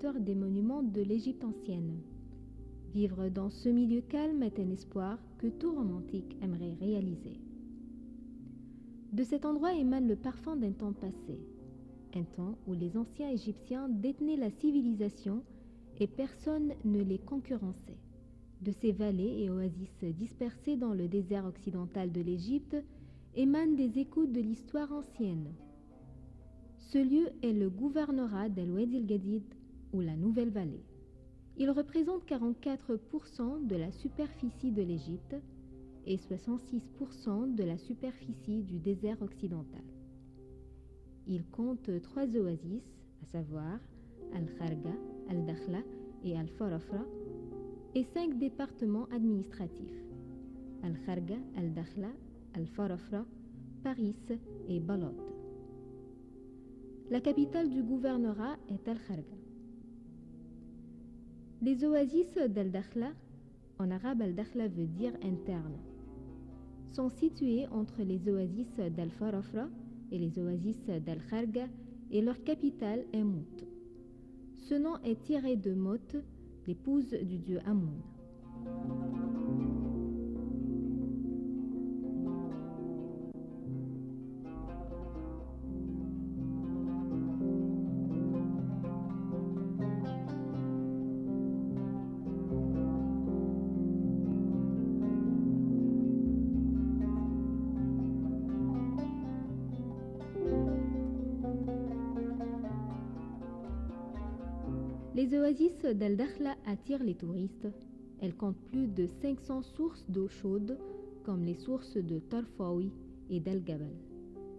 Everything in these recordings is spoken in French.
conservateur des monuments de l'Égypte ancienne. Vivre dans ce milieu calme est un espoir que tout romantique aimerait réaliser. De cet endroit émane le parfum d'un temps passé, un temps où les anciens Égyptiens détenaient la civilisation et personne ne les concurrençait. De ces vallées et oasis dispersées dans le désert occidental de l'Égypte émanent des échos de l'histoire ancienne. Ce lieu est le gouvernorat d'El-Wadi el-Gadid ou la Nouvelle Vallée. Il représente 44% de la superficie de l'Égypte et 66% de la superficie du désert occidental. Il compte 3 oasis, à savoir Al-Kharga, Al-Dakhla et Al-Farafra, et 5 départements administratifs, Al-Kharga, Al-Dakhla, Al-Farafra, Paris et Balad. La capitale du gouvernorat est Al-Kharga. Les oasis d'Al-Dakhla, en arabe Al-Dakhla veut dire interne, sont situées entre les oasis d'Al-Farafra et les oasis d'Al-Kharga et leur capitale est Mout. Ce nom est tiré de Mot, l'épouse du dieu Amun. Les oasis d'Al-Dakhla attirent les touristes. Elles comptent plus de 500 sources d'eau chaude, comme les sources de Tarfawi et d'Al-Gabal.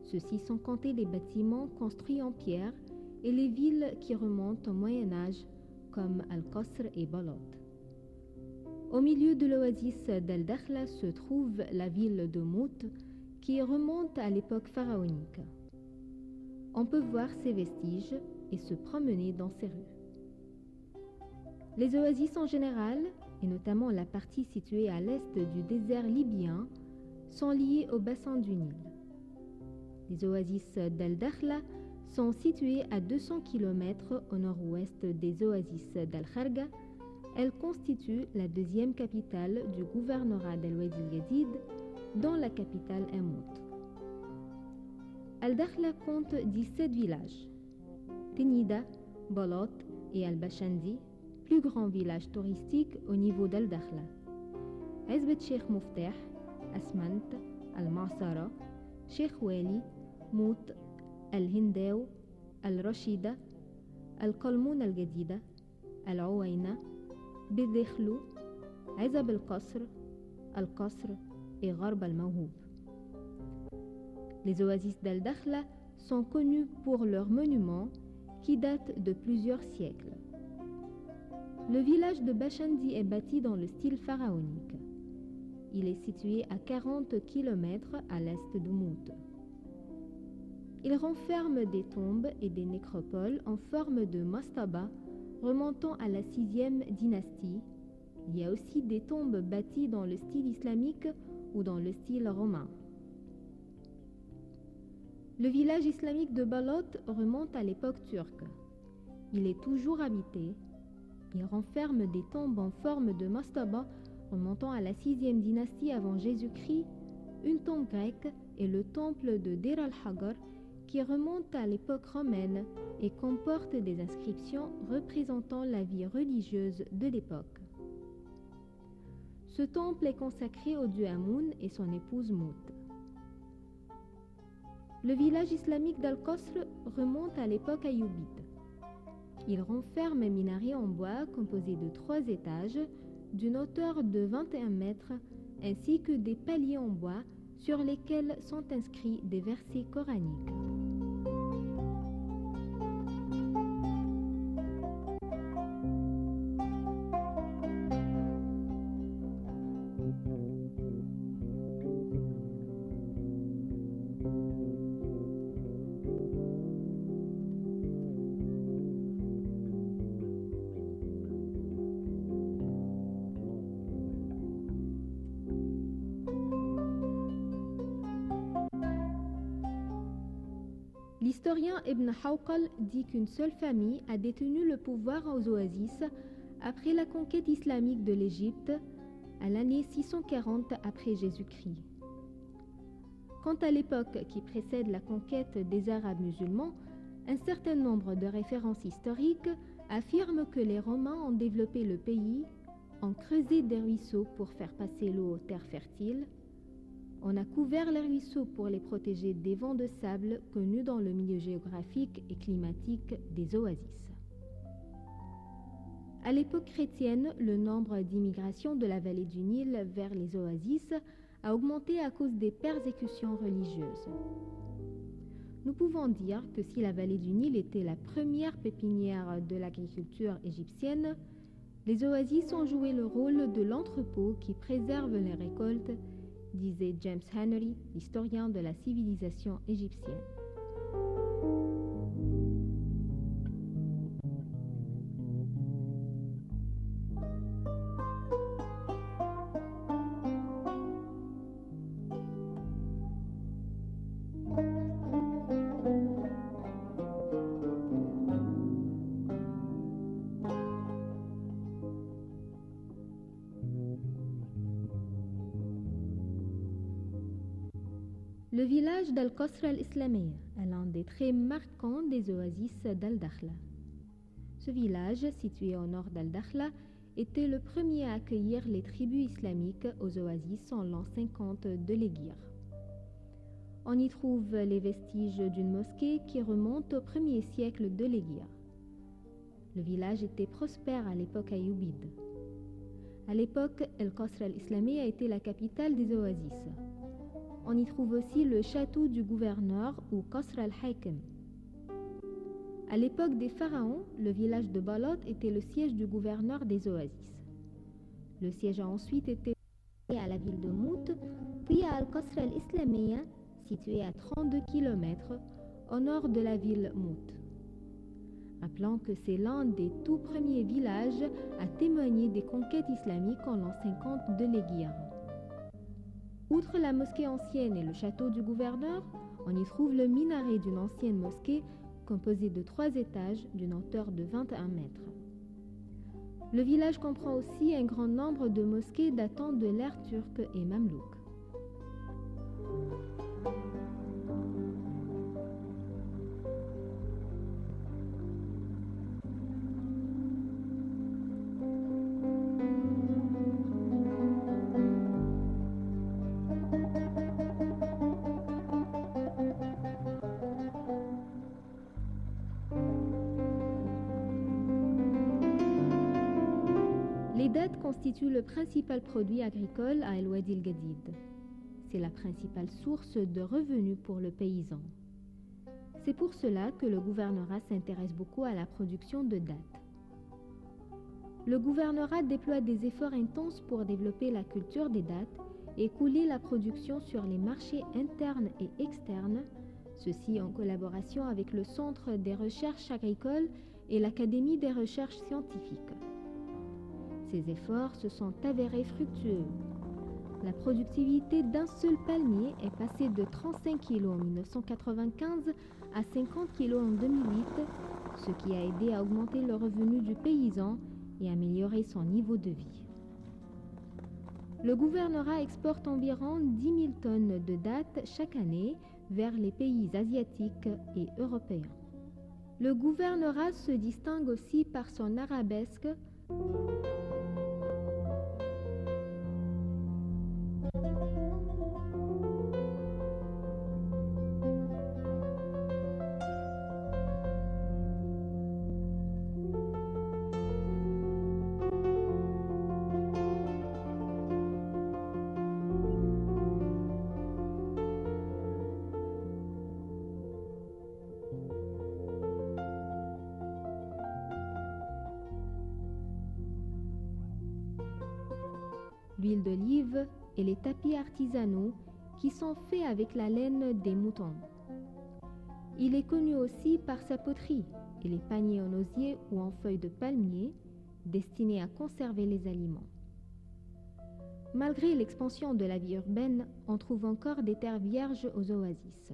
Ceux-ci sont comptés les bâtiments construits en pierre et les villes qui remontent au Moyen-Âge, comme Al-Qasr et Balad. Au milieu de l'oasis d'Al-Dakhla se trouve la ville de Mout, qui remonte à l'époque pharaonique. On peut voir ses vestiges et se promener dans ses rues. Les oasis en général, et notamment la partie située à l'est du désert libyen, sont liées au bassin du Nil. Les oasis d'Al-Dakhla sont situées à 200 km au nord-ouest des oasis d'Al-Kharga. Elles constituent la deuxième capitale du gouvernorat d'El-Wadi el-Gadid, dont la capitale est Mout. Al-Dakhla compte 17 villages. Tenida, Balad et Al-Bashandi, plus grand village touristique au niveau d'Al-Dakhla. Azbet Sheikh Mouftah, Asmant, Al-Ma'sara, Sheikh Wali, Mout, Al-Hindaw, Al-Rashida, Al-Qalmoun al-Gadida, Al-Ouaina, Bidikhlou, Azab al-Qasr, Al-Qasr et Gharb al-Mawhoub. Les oasis d'Al-Dakhla sont connus pour leurs monuments qui datent de plusieurs siècles. Le village de Bashandi est bâti dans le style pharaonique. Il est situé à 40 km à l'est de Mout. Il renferme des tombes et des nécropoles en forme de mastaba remontant à la 6e dynastie. Il y a aussi des tombes bâties dans le style islamique ou dans le style romain. Le village islamique de Balad remonte à l'époque turque. Il est toujours habité. Il renferme des tombes en forme de mastaba remontant à la 6e dynastie avant Jésus-Christ, une tombe grecque et le temple de Deir al-Hagar qui remonte à l'époque romaine et comporte des inscriptions représentant la vie religieuse de l'époque. Ce temple est consacré au dieu Amun et son épouse Mout. Le village islamique d'Al-Qasr remonte à l'époque ayoubite. Il renferme un minaret en bois composé de 3 étages d'une hauteur de 21 mètres ainsi que des paliers en bois sur lesquels sont inscrits des versets coraniques. L'historien Ibn Hawqal dit qu'une seule famille a détenu le pouvoir aux oasis après la conquête islamique de l'Égypte à l'année 640 après Jésus-Christ. Quant à l'époque qui précède la conquête des Arabes musulmans, un certain nombre de références historiques affirment que les Romains ont développé le pays, ont creusé des ruisseaux pour faire passer l'eau aux terres fertiles, on a couvert les ruisseaux pour les protéger des vents de sable connus dans le milieu géographique et climatique des oasis. À l'époque chrétienne, le nombre d'immigrations de la vallée du Nil vers les oasis a augmenté à cause des persécutions religieuses. Nous pouvons dire que si la vallée du Nil était la première pépinière de l'agriculture égyptienne, les oasis ont joué le rôle de l'entrepôt qui préserve les récoltes, disait James Henry, historien de la civilisation égyptienne. Le village d'Al-Qasr al-Islamiyya est l'un des traits marquants des oasis d'Al-Dakhla. Ce village, situé au nord d'Al-Dakhla, était le premier à accueillir les tribus islamiques aux oasis en l'an 50 de l'Hégire. On y trouve les vestiges d'une mosquée qui remonte au 1er siècle de l'Hégire. Le village était prospère à l'époque ayoubide. À l'époque, Al-Qasr al-Islamiyya était la capitale des oasis. On y trouve aussi le château du gouverneur ou Qasr al-Hakim. À l'époque des pharaons, le village de Balot était le siège du gouverneur des oasis. Le siège a ensuite été à la ville de Mout, puis à Al-Qasr al-Islamiyya, situé à 32 km au nord de la ville Mout. Rappelons que c'est l'un des tout premiers villages à témoigner des conquêtes islamiques en l'an 50 de l'Hégire. Outre la mosquée ancienne et le château du gouverneur, on y trouve le minaret d'une ancienne mosquée composée de 3 étages d'une hauteur de 21 mètres. Le village comprend aussi un grand nombre de mosquées datant de l'ère turque et mamelouk. Les dattes constituent le principal produit agricole à El Wadi El Gadid. C'est la principale source de revenus pour le paysan. C'est pour cela que le gouvernorat s'intéresse beaucoup à la production de dattes. Le gouvernorat déploie des efforts intenses pour développer la culture des dattes et couler la production sur les marchés internes et externes, ceci en collaboration avec le Centre des recherches agricoles et l'Académie des recherches scientifiques. Ces efforts se sont avérés fructueux. La productivité d'un seul palmier est passée de 35 kg en 1995 à 50 kg en 2008, ce qui a aidé à augmenter le revenu du paysan et améliorer son niveau de vie. Le gouvernorat exporte environ 10 000 tonnes de dattes chaque année vers les pays asiatiques et européens. Le gouvernorat se distingue aussi par son arabesque, l'huile d'olive et les tapis artisanaux qui sont faits avec la laine des moutons. Il est connu aussi par sa poterie et les paniers en osier ou en feuilles de palmier destinés à conserver les aliments. Malgré l'expansion de la vie urbaine, on trouve encore des terres vierges aux oasis.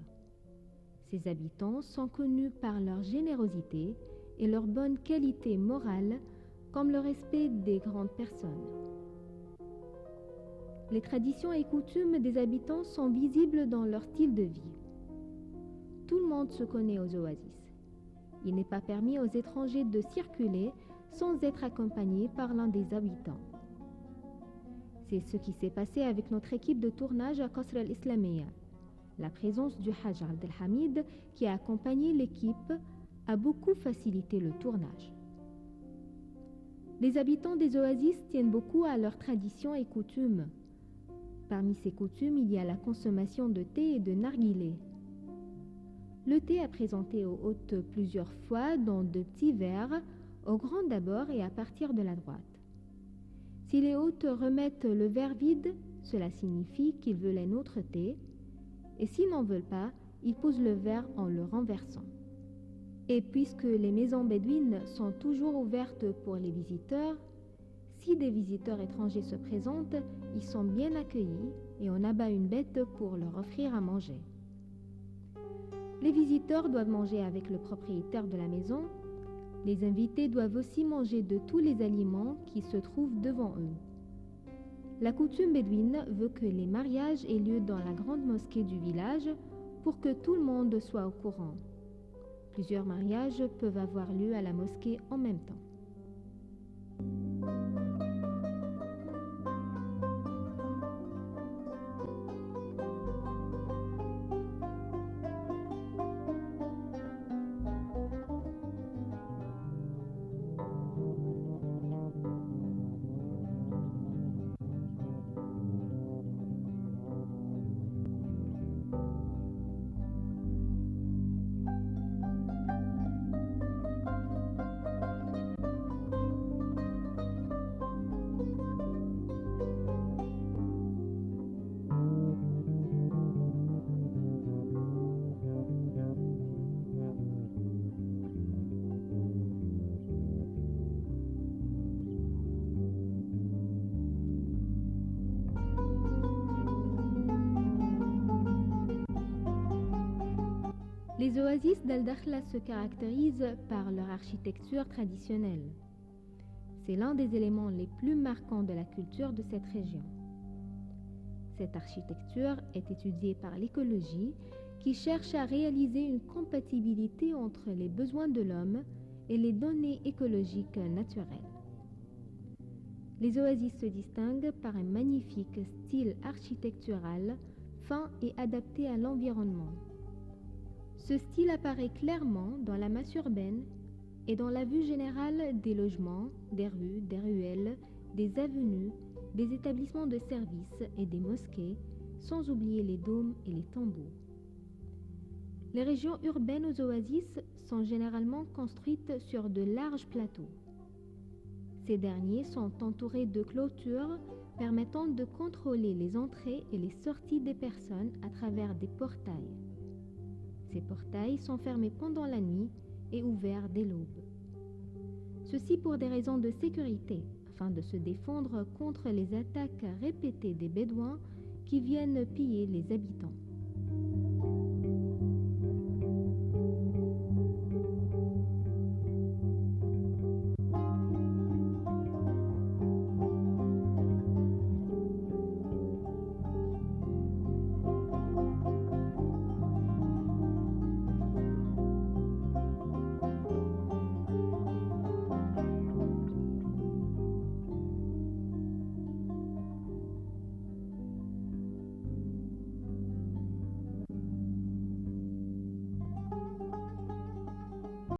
Ces habitants sont connus par leur générosité et leur bonne qualité morale, comme le respect des grandes personnes. Les traditions et coutumes des habitants sont visibles dans leur style de vie. Tout le monde se connaît aux oasis. Il n'est pas permis aux étrangers de circuler sans être accompagnés par l'un des habitants. C'est ce qui s'est passé avec notre équipe de tournage à Qasr al-Islamiyya. La présence du Hajj Abdelhamid qui a accompagné l'équipe a beaucoup facilité le tournage. Les habitants des oasis tiennent beaucoup à leurs traditions et coutumes. Parmi ces coutumes, il y a la consommation de thé et de narguilé. Le thé est présenté aux hôtes plusieurs fois dans de petits verres, au grand d'abord et à partir de la droite. Si les hôtes remettent le verre vide, cela signifie qu'ils veulent un autre thé, et s'ils n'en veulent pas, ils posent le verre en le renversant. Et puisque les maisons bédouines sont toujours ouvertes pour les visiteurs, si des visiteurs étrangers se présentent, ils sont bien accueillis et on abat une bête pour leur offrir à manger. Les visiteurs doivent manger avec le propriétaire de la maison. Les invités doivent aussi manger de tous les aliments qui se trouvent devant eux. La coutume bédouine veut que les mariages aient lieu dans la grande mosquée du village pour que tout le monde soit au courant. Plusieurs mariages peuvent avoir lieu à la mosquée en même temps. Les oasis d'Al-Dakhla se caractérisent par leur architecture traditionnelle. C'est l'un des éléments les plus marquants de la culture de cette région. Cette architecture est étudiée par l'écologie qui cherche à réaliser une compatibilité entre les besoins de l'homme et les données écologiques naturelles. Les oasis se distinguent par un magnifique style architectural fin et adapté à l'environnement. Ce style apparaît clairement dans la masse urbaine et dans la vue générale des logements, des rues, des ruelles, des avenues, des établissements de services et des mosquées, sans oublier les dômes et les tambours. Les régions urbaines aux oasis sont généralement construites sur de larges plateaux. Ces derniers sont entourés de clôtures permettant de contrôler les entrées et les sorties des personnes à travers des portails. Ces portails sont fermés pendant la nuit et ouverts dès l'aube. Ceci pour des raisons de sécurité, afin de se défendre contre les attaques répétées des Bédouins qui viennent piller les habitants.